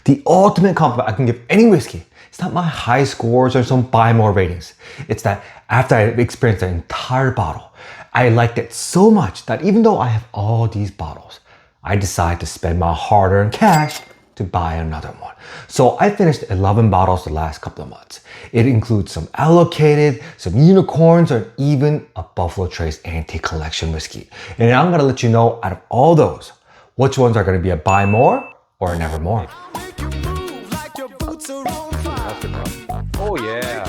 The ultimate compliment I can give any whiskey. It's not my high scores or some buy more ratings. It's that after I experienced the entire bottle, I liked it so much that even though I have all these bottles, I decided to spend my hard-earned cash to buy another one. So I finished 11 bottles the last couple of months. It includes some allocated, some unicorns, or even a Buffalo Trace Antique Collection whiskey. And I'm gonna let you know out of all those, which ones are gonna be a buy more or a never more. Oh yeah.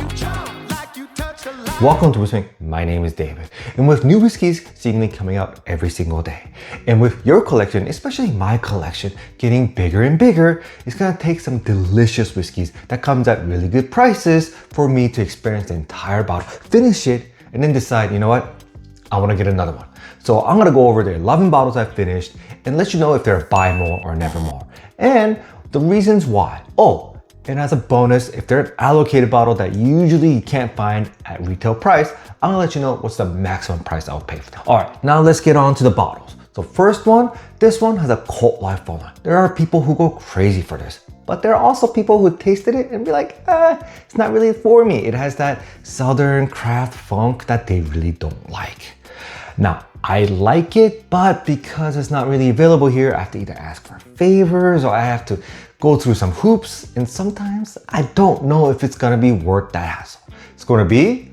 Welcome to Whiskey. My name is David, and with new whiskeys seemingly coming out every single day, and with your collection, especially my collection, getting bigger and bigger, it's gonna take some delicious whiskeys that comes at really good prices for me to experience the entire bottle, finish it, and then decide, you know what, I wanna get another one. So I'm gonna go over the 11 bottles I finished and let you know if they're a buy more or never more, and the reasons why. Oh, and as a bonus, if they're an allocated bottle that usually you can't find at retail price, I'm gonna let you know what's the maximum price I'll pay for them. All right, now let's get on to the bottles. So first one, this one has a cult like following. There are people who go crazy for this, but there are also people who tasted it and be like, it's not really for me. It has that Southern craft funk that they really don't like. Now, I like it, but because it's not really available here, I have to either ask for favors or I have to go through some hoops, and sometimes I don't know if it's gonna be worth that hassle. It's gonna be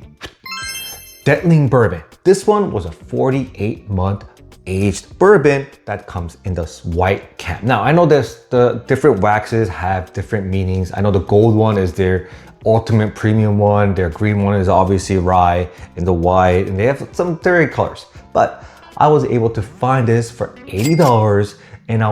Dettling Bourbon. This one was a 48-month aged bourbon that comes in this white can. Now, I know there's the different waxes have different meanings. I know the gold one is their ultimate premium one. Their green one is obviously rye, and the white, and they have some varied colors. But I was able to find this for $80, and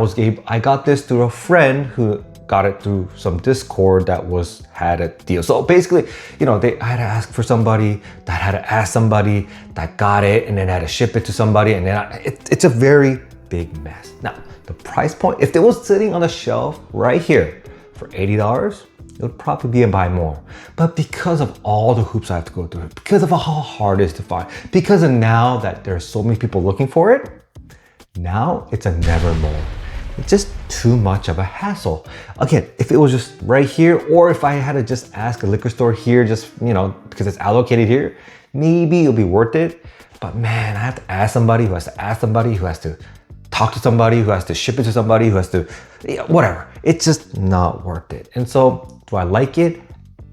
I got this through a friend who got it through some Discord that had a deal. So basically, I had to ask for somebody that had to ask somebody that got it, and then had to ship it to somebody, and then it's a very big mess. Now, the price point, if it was sitting on the shelf right here for $80, it would probably be a buy more. But because of all the hoops I have to go through, because of how hard it is to find, because of now that there's so many people looking for it, now it's a never more. It's just too much of a hassle. Again, if it was just right here, or if I had to just ask a liquor store here, just, because it's allocated here, maybe it'll be worth it. But man, I have to ask somebody who has to ask somebody who has to talk to somebody who has to ship it to somebody who has to, whatever. It's just not worth it. And so, do I like it?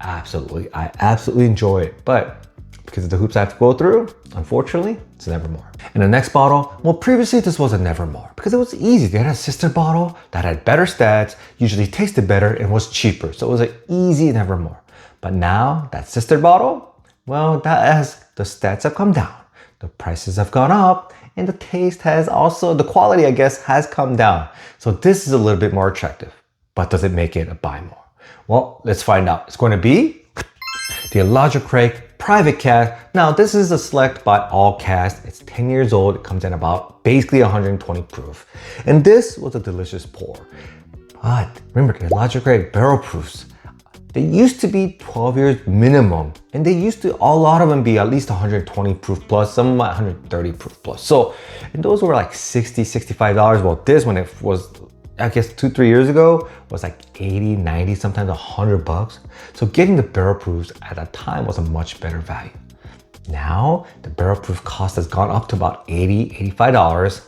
Absolutely. I absolutely enjoy it. But because of the hoops I have to go through, unfortunately, it's a nevermore. And the next bottle, well, previously this was a nevermore because it was easy. They had a sister bottle that had better stats, usually tasted better, and was cheaper. So it was an easy nevermore. But now that sister bottle, well, the stats have come down, the prices have gone up, and the taste has also, the quality, I guess, has come down. So this is a little bit more attractive, but does it make it a buy more? Well, let's find out. It's going to be the Elijah Craig Private Cask. Now, this is a select by all cask. It's 10 years old. It comes in about basically 120 proof. And this was a delicious pour. But remember, the Elijah Craig barrel proofs, they used to be 12 years minimum. And they used to, a lot of them be at least 120 proof plus, some 130 proof plus. So, and those were like $60, $65. Well, this one, it was, I guess 2-3 years ago, was like 80, 90, sometimes $100. So getting the barrel proofs at that time was a much better value. Now, the barrel proof cost has gone up to about $80, $85.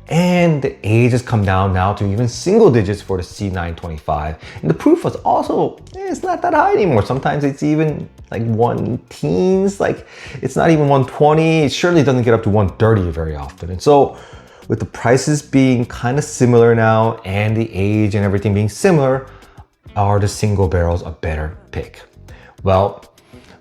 And the age has come down now to even single digits for the C925. And the proof was also, it's not that high anymore. Sometimes it's even like 1-teens, like it's not even 120. It surely doesn't get up to 130 very often. And so, with the prices being kind of similar now and the age and everything being similar, are the single barrels a better pick? Well,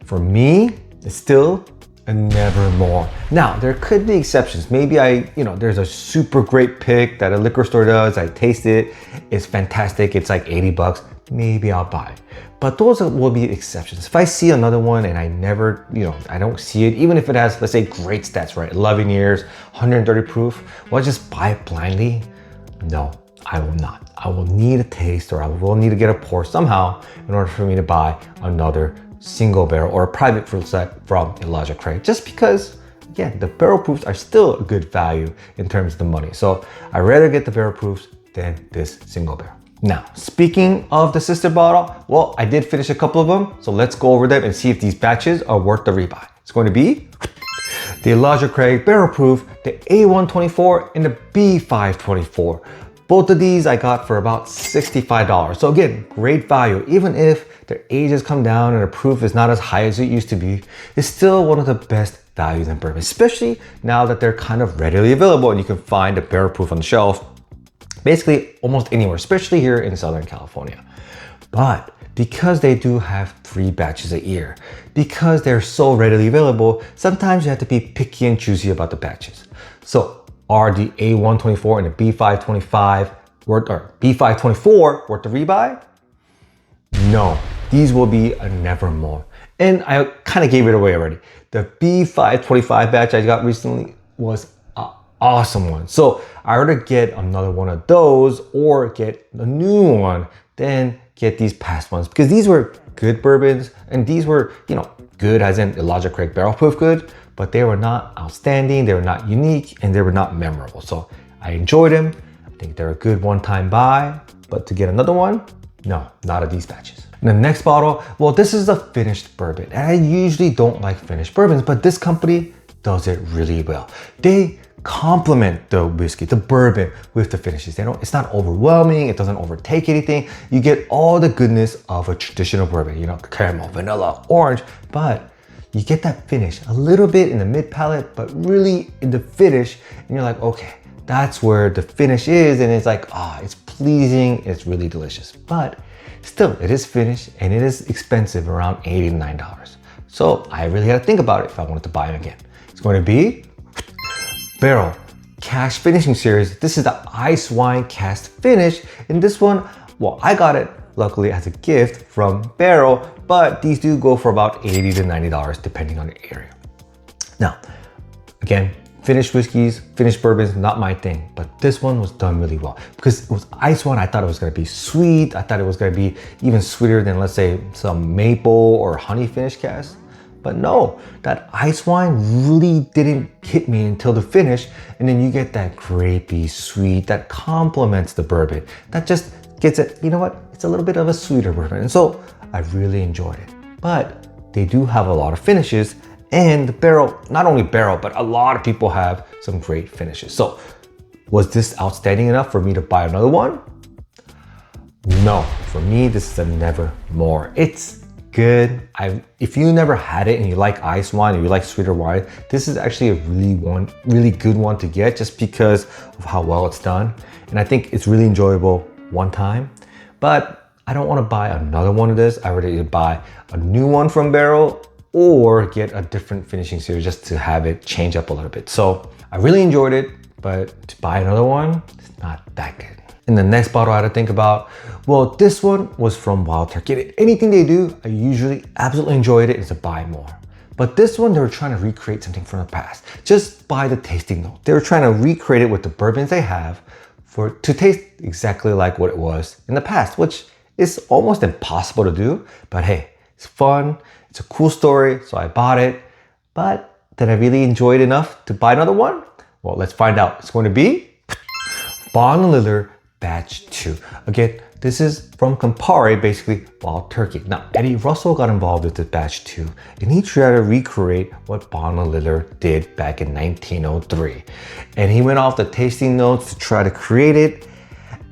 for me, it's still a nevermore. Now, there could be exceptions. Maybe there's a super great pick that a liquor store does. I taste it. It's fantastic. It's like $80. Maybe I'll buy it. But those will be exceptions. If I see another one and I never, I don't see it, even if it has, let's say, great stats, right? 11 years, 130 proof, will I just buy it blindly? No, I will not. I will need a taste, or I will need to get a pour somehow in order for me to buy another single barrel or a private fruit set from Elijah Craig, just because, again, the barrel proofs are still a good value in terms of the money. So I'd rather get the barrel proofs than this single barrel. Now, speaking of the sister bottle, well, I did finish a couple of them, so let's go over them and see if these batches are worth the rebuy. It's going to be the Elijah Craig Barrel Proof, the A124 and the B524. Both of these I got for about $65. So again, great value. Even if their age has come down and the proof is not as high as it used to be, it's still one of the best values in bourbon, especially now that they're kind of readily available and you can find a barrel proof on the shelf basically almost anywhere, especially here in Southern California. But because they do have 3 batches a year, because they're so readily available, sometimes you have to be picky and choosy about the batches. So are the A124 and the B525 worth, or B524 worth the rebuy? No, these will be a nevermore. And I kind of gave it away already. The B525 batch I got recently was an awesome one. So I rather get another one of those or get a new one than get these past ones, because these were good bourbons and these were, you know, good as in Elijah Craig Barrel Proof good, but they were not outstanding, they were not unique, and they were not memorable. So I enjoyed them. I think they're a good one-time buy, but to get another one, no, not of these batches. And the next bottle, well, this is a finished bourbon. And I usually don't like finished bourbons, but this company does it really well. They complement the whiskey, the bourbon with the finishes. It's not overwhelming, it doesn't overtake anything. You get all the goodness of a traditional bourbon, you know, caramel, vanilla, orange, but you get that finish a little bit in the mid palate, but really in the finish, and you're like, okay, that's where the finish is, and it's like, it's pleasing, it's really delicious. But still, it is finished and it is expensive, around $8 to $9. So I really had to think about it if I wanted to buy it again. It's going to be Barrel Cask Finishing Series. This is the ice wine cast finish, and this one, well, I got it luckily as a gift from Barrel, but these do go for about $80 to $90 depending on the area. Now, again, finished whiskeys, finished bourbons, not my thing, but this one was done really well because it was ice wine. I thought it was gonna be sweet. I thought it was gonna be even sweeter than, let's say, some maple or honey finish cast. But no, that ice wine really didn't hit me until the finish, and then you get that grapey sweet that complements the bourbon. That just gets it, you know what? It's a little bit of a sweeter bourbon, and so I really enjoyed it. But they do have a lot of finishes, and the Barrel, not only Barrel, but a lot of people have some great finishes. So was this outstanding enough for me to buy another one? No, for me, this is a never more. It's good. If you never had it and you like ice wine or you like sweeter wine, this is actually a really good one to get just because of how well it's done. And I think it's really enjoyable one time, but I don't want to buy another one of this. I would either buy a new one from Barrel or get a different finishing series just to have it change up a little bit. So I really enjoyed it, but to buy another one, it's not that good. And the next bottle I had to think about, well, this one was from Wild Turkey. Anything they do, I usually absolutely enjoyed it. It's a buy more. But this one, they were trying to recreate something from the past. Just by the tasting note. They were trying to recreate it with the bourbons they have to taste exactly like what it was in the past, which is almost impossible to do. But hey, it's fun. It's a cool story, so I bought it. But did I really enjoy it enough to buy another one? Well, let's find out. It's going to be Bond & Liller Batch 2. Again, this is from Campari, basically Wild Turkey. Now, Eddie Russell got involved with the Batch 2, and he tried to recreate what Bond & Liller did back in 1903. And he went off the tasting notes to try to create it,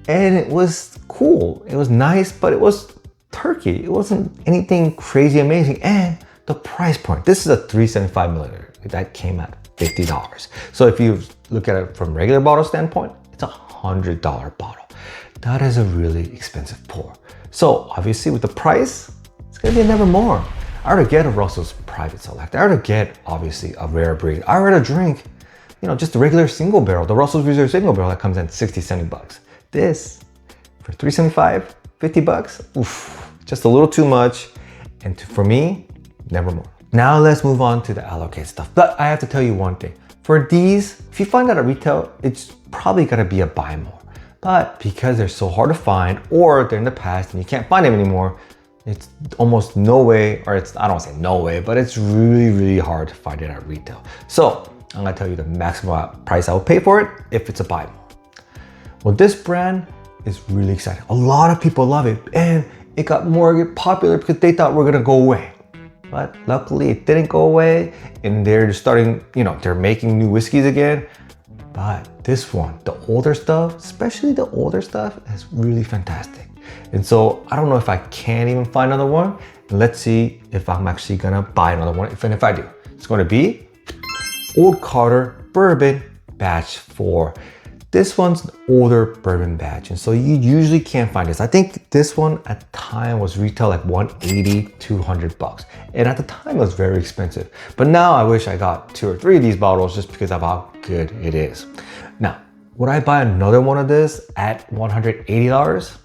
and it was cool. It was nice, but it was turkey. It wasn't anything crazy amazing. And the price point, this is a 375 milliliter. That came at $50. So if you look at it from regular bottle standpoint, it's $100 bottle. That is a really expensive pour. So obviously with the price, it's gonna be a never more. I would get a Russell's Private Select. I would get obviously a rare breed. I would drink, just a regular single barrel, the Russell's Reserve single barrel that comes in 60, 70 bucks. This for 375, 50 bucks, oof, just a little too much. And for me, never more. Now let's move on to the Allocate stuff. But I have to tell you one thing. For these, if you find that at retail, it's probably gonna be a buy more. But because they're so hard to find, or they're in the past and you can't find them anymore, it's almost no way, or I don't wanna say no way, but it's really, really hard to find it at retail. So I'm gonna tell you the maximum price I will pay for it if it's a buy more. Well, this brand, is really exciting. A lot of people love it, and it got more popular because they thought we're gonna go away. But luckily it didn't go away, and they're starting, they're making new whiskeys again. But this one, the older stuff, especially the older stuff, is really fantastic. And so I don't know if I can even find another one. Let's see if I'm actually gonna buy another one. If I do, it's gonna be Old Carter Bourbon Batch 4. This one's an older bourbon batch, and so you usually can't find this. I think this one at the time was retail like $180, $200. And at the time it was very expensive. But now I wish I got 2 or 3 of these bottles just because of how good it is. Now, would I buy another one of this at $180?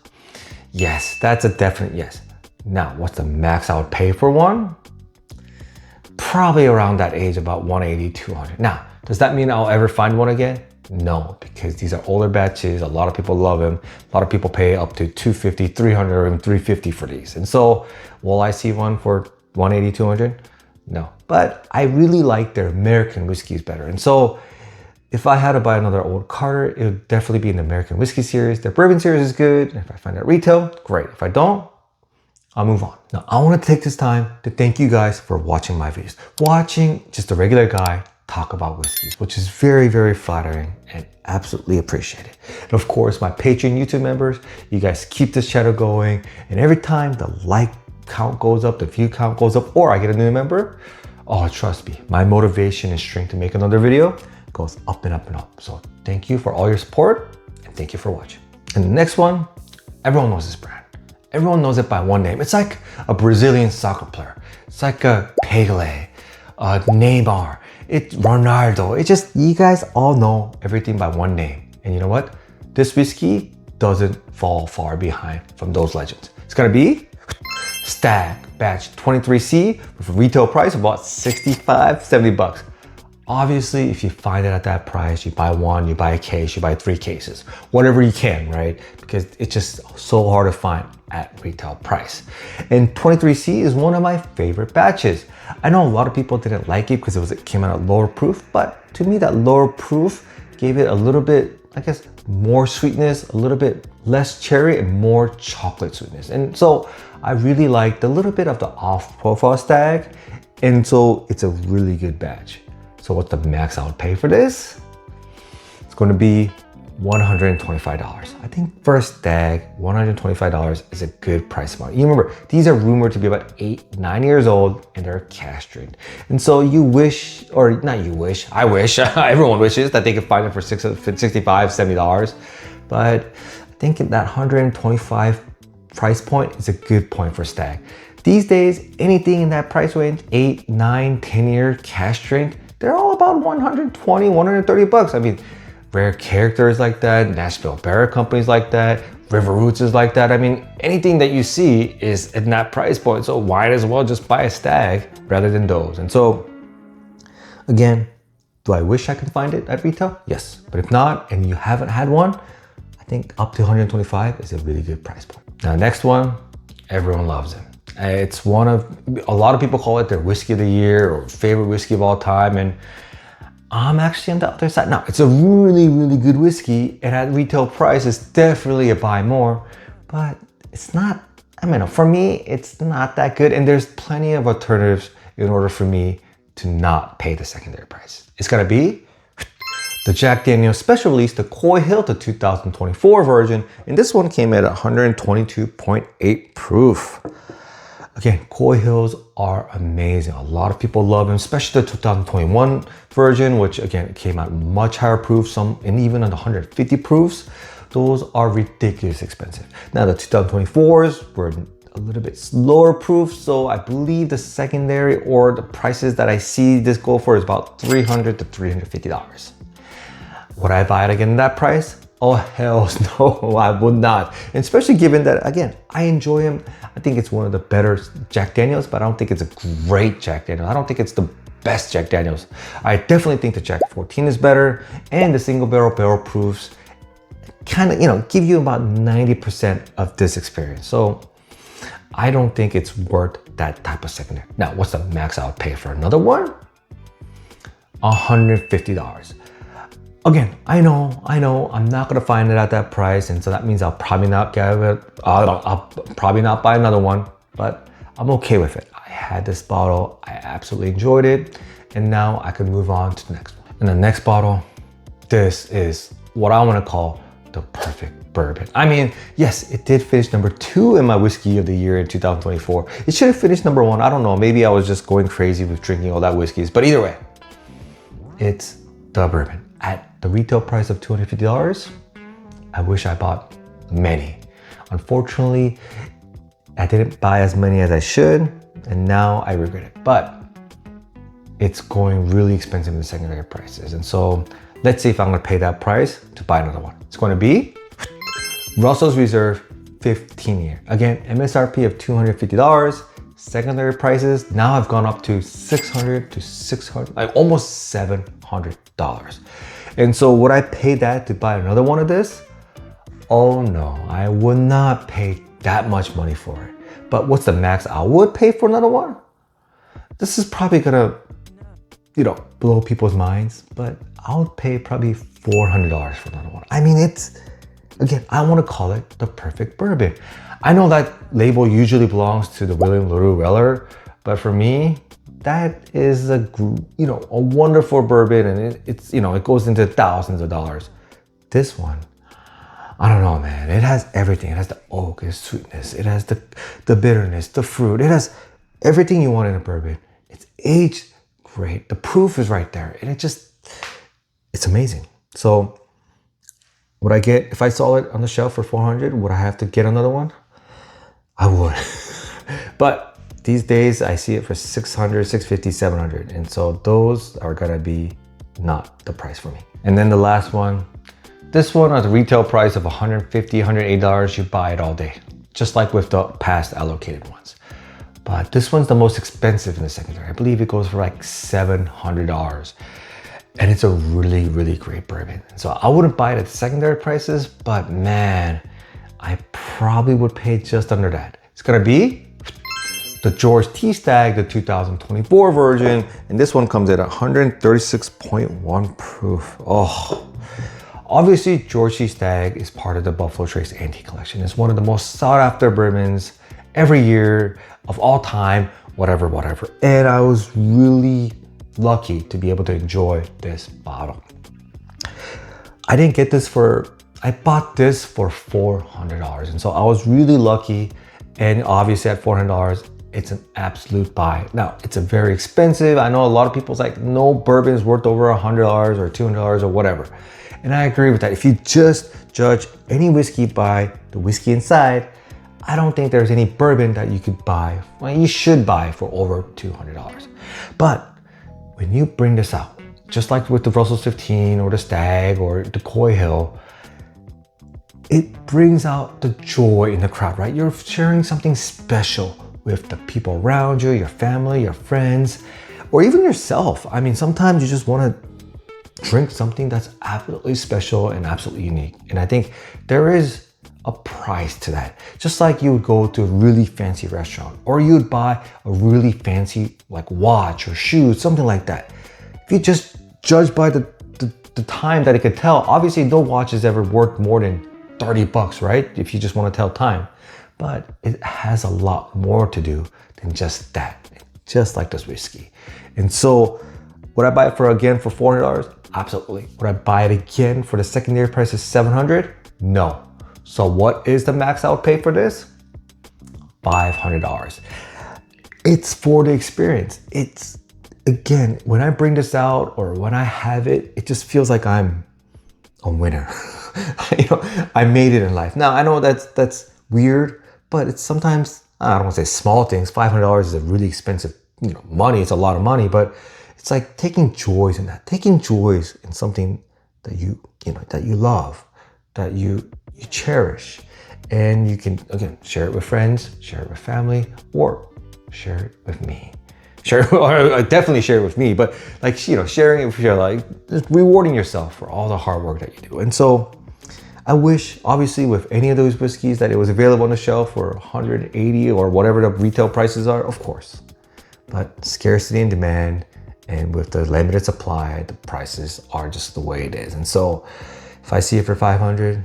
Yes, that's a definite yes. Now, what's the max I would pay for one? Probably around that age, about $180, $200. Now, does that mean I'll ever find one again? No, because these are older batches. A lot of people love them. A lot of people pay up to $250, $300, or even $350 for these. And so, will I see one for $180, $200? No, but I really like their American whiskeys better. And so, if I had to buy another Old Carter, it would definitely be in the American whiskey series. Their bourbon series is good. If I find it at retail, great. If I don't, I'll move on. Now, I want to take this time to thank you guys for watching my videos. Watching just a regular guy talk about whiskeys, which is very, very flattering and absolutely appreciated. And of course, my Patreon YouTube members, you guys keep this channel going. And every time the like count goes up, the view count goes up, or I get a new member, oh, trust me, my motivation and strength to make another video goes up and up and up. So thank you for all your support, and thank you for watching. And the next one, everyone knows this brand. Everyone knows it by one name. It's like a Brazilian soccer player. It's like a Pele, Neymar, it's Ronaldo. It's just, you guys all know everything by one name. And you know what? This whiskey doesn't fall far behind from those legends. It's gonna be Stag Batch 23C with a retail price of about $65, $70. Obviously, if you find it at that price, you buy one, you buy a case, you buy 3 cases, whatever you can, right? Because it's just so hard to find at retail price. And 23C is one of my favorite batches. I know a lot of people didn't like it because it came out at lower proof, but to me that lower proof gave it a little bit, I guess, more sweetness, a little bit less cherry and more chocolate sweetness. And so I really liked a little bit of the off-profile Stag. And so it's a really good batch. So what's the max I would pay for this? It's going to be $125. I think for a Stag, $125 is a good price point. You remember, these are rumored to be about 8, 9 years old, and they're castrated. And so you wish, or not you wish, I wish, everyone wishes that they could find it for $65, $70. But I think that 125 price point is a good point for Stag. These days, anything in that price range, 8, 9, 10-year castrated, they're all about $120, $130. I mean, Rare Characters like that, Nashville Barrel Companies like that, River Roots is like that. I mean, anything that you see is in that price point. So why as well just buy a Stag rather than those? And so, again, do I wish I could find it at retail? Yes. But if not, and you haven't had one, I think up to 125 is a really good price point. Now, next one, everyone loves it. It's one of, a lot of people call it their whiskey of the year or favorite whiskey of all time. And I'm actually on the other side. Now, it's a really, really good whiskey, and at retail price, it's definitely a buy more, but it's not, I mean, for me, it's not that good. And there's plenty of alternatives in order for me to not pay the secondary price. It's gonna be the Jack Daniel's special release, the Coy Hill, the 2024 version. And this one came at 122.8 proof. Again, Coy Hills are amazing. A lot of people love them, especially the 2021 version, which again, came out much higher proof, some, and even on the 150 proofs. Those are ridiculously expensive. Now the 2024s were a little bit lower proof, so I believe the secondary or the prices that I see this go for is about $300 to $350. Would I buy it again at that price? Oh, hell no, I would not. And especially given that, again, I enjoy them. I think it's one of the better Jack Daniels, but I don't think it's a great Jack Daniels. I don't think it's the best Jack Daniels. I definitely think the Jack 14 is better, and the single barrel proofs kind of, give you about 90% of this experience. So I don't think it's worth that type of secondary. Now, what's the max I would pay for another one? $150. Again, I know, I'm not gonna find it at that price, and so that means I'll probably not get it. I'll probably not buy another one, but I'm okay with it. I had this bottle, I absolutely enjoyed it, and now I can move on to the next one. And the next bottle, this is what I want to call the perfect bourbon. I mean, yes, it did finish number 2 in my whiskey of the year in 2024. It should have finished number 1. I don't know. Maybe I was just going crazy with drinking all that whiskeys, but either way, it's the bourbon. At the retail price of $250, I wish I bought many. Unfortunately, I didn't buy as many as I should, and now I regret it. But it's going really expensive in the secondary prices. And so let's see if I'm gonna pay that price to buy another one. It's gonna be Russell's Reserve 15-year. Again, MSRP of $250. Secondary prices now have gone up to $600 to $600, like almost $700. And so would I pay that to buy another one of this? Oh no, I would not pay that much money for it. But what's the max I would pay for another one? This is probably gonna, blow people's minds, but I would pay probably $400 for another one. I mean, again, I want to call it the perfect bourbon. I know that label usually belongs to the William LaRue Weller, but for me, that is a wonderful bourbon, and it goes into thousands of dollars. This one, I don't know, man. It has everything. It has the oak, it has sweetness, it has the bitterness, the fruit. It has everything you want in a bourbon. It's aged great. The proof is right there, and it's amazing. So would I get, if I saw it on the shelf for $400, would I have to get another one? I would. But these days I see it for $600, $650, $700. And so those are gonna be not the price for me. And then the last one, this one at the retail price of $150, $180, you buy it all day. Just like with the past allocated ones. But this one's the most expensive in the secondary. I believe it goes for like $700. And it's a really, really great bourbon. So I wouldn't buy it at secondary prices, but man, I probably would pay just under that. It's gonna be the George T. Stagg, the 2024 version. And this one comes at 136.1 proof. Oh, obviously George T. Stagg is part of the Buffalo Trace Antique Collection. It's one of the most sought after bourbons every year of all time, whatever. And I was really lucky to be able to enjoy this bottle. I bought this for $400. And so I was really lucky. And obviously at $400, it's an absolute buy. Now, it's a very expensive. I know a lot of people's like, no bourbon is worth over $100 or $200 or whatever. And I agree with that. If you just judge any whiskey by the whiskey inside, I don't think there's any bourbon that you could buy, you should buy for over $200. But when you bring this out, just like with the Russell's 15 or the Stagg or the Coy Hill, it brings out the joy in the crowd, right? You're sharing something special with the people around you, your family, your friends, or even yourself. I mean, sometimes you just want to drink something that's absolutely special and absolutely unique. And I think there is a price to that. Just like you would go to a really fancy restaurant, or you would buy a really fancy like watch or shoes, something like that. If you just judge by the time that it could tell, obviously no watch is ever worth more than $30, right? If you just want to tell time. But it has a lot more to do than just that, just like this whiskey. And so would I buy it for $400? Absolutely. Would I buy it again for the secondary price of $700? No. So what is the max I would pay for this? $500. It's for the experience. It's, again, when I bring this out or when I have it, it just feels like I'm a winner. I made it in life. Now, I know that's weird, but it's sometimes, I don't want to say small things. $500 is a really expensive, money. It's a lot of money, but it's like taking joys in that. Taking joys in something that you love, that you cherish. And you can, again, share it with friends, share it with family, or share it with me. Definitely share it with me, but sharing it with just rewarding yourself for all the hard work that you do. And so I wish, obviously, with any of those whiskeys that it was available on the shelf for $180 or whatever the retail prices are, of course. But scarcity and demand, And with the limited supply, the prices are just the way it is. And so if I see it for 500,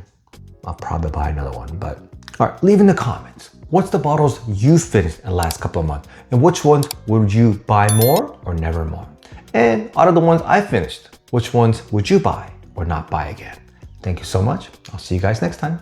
I'll probably buy another one. But all right, leave in the comments. What's the bottles you finished in the last couple of months? And which ones would you buy more or never more? And out of the ones I finished, which ones would you buy or not buy again? Thank you so much. I'll see you guys next time.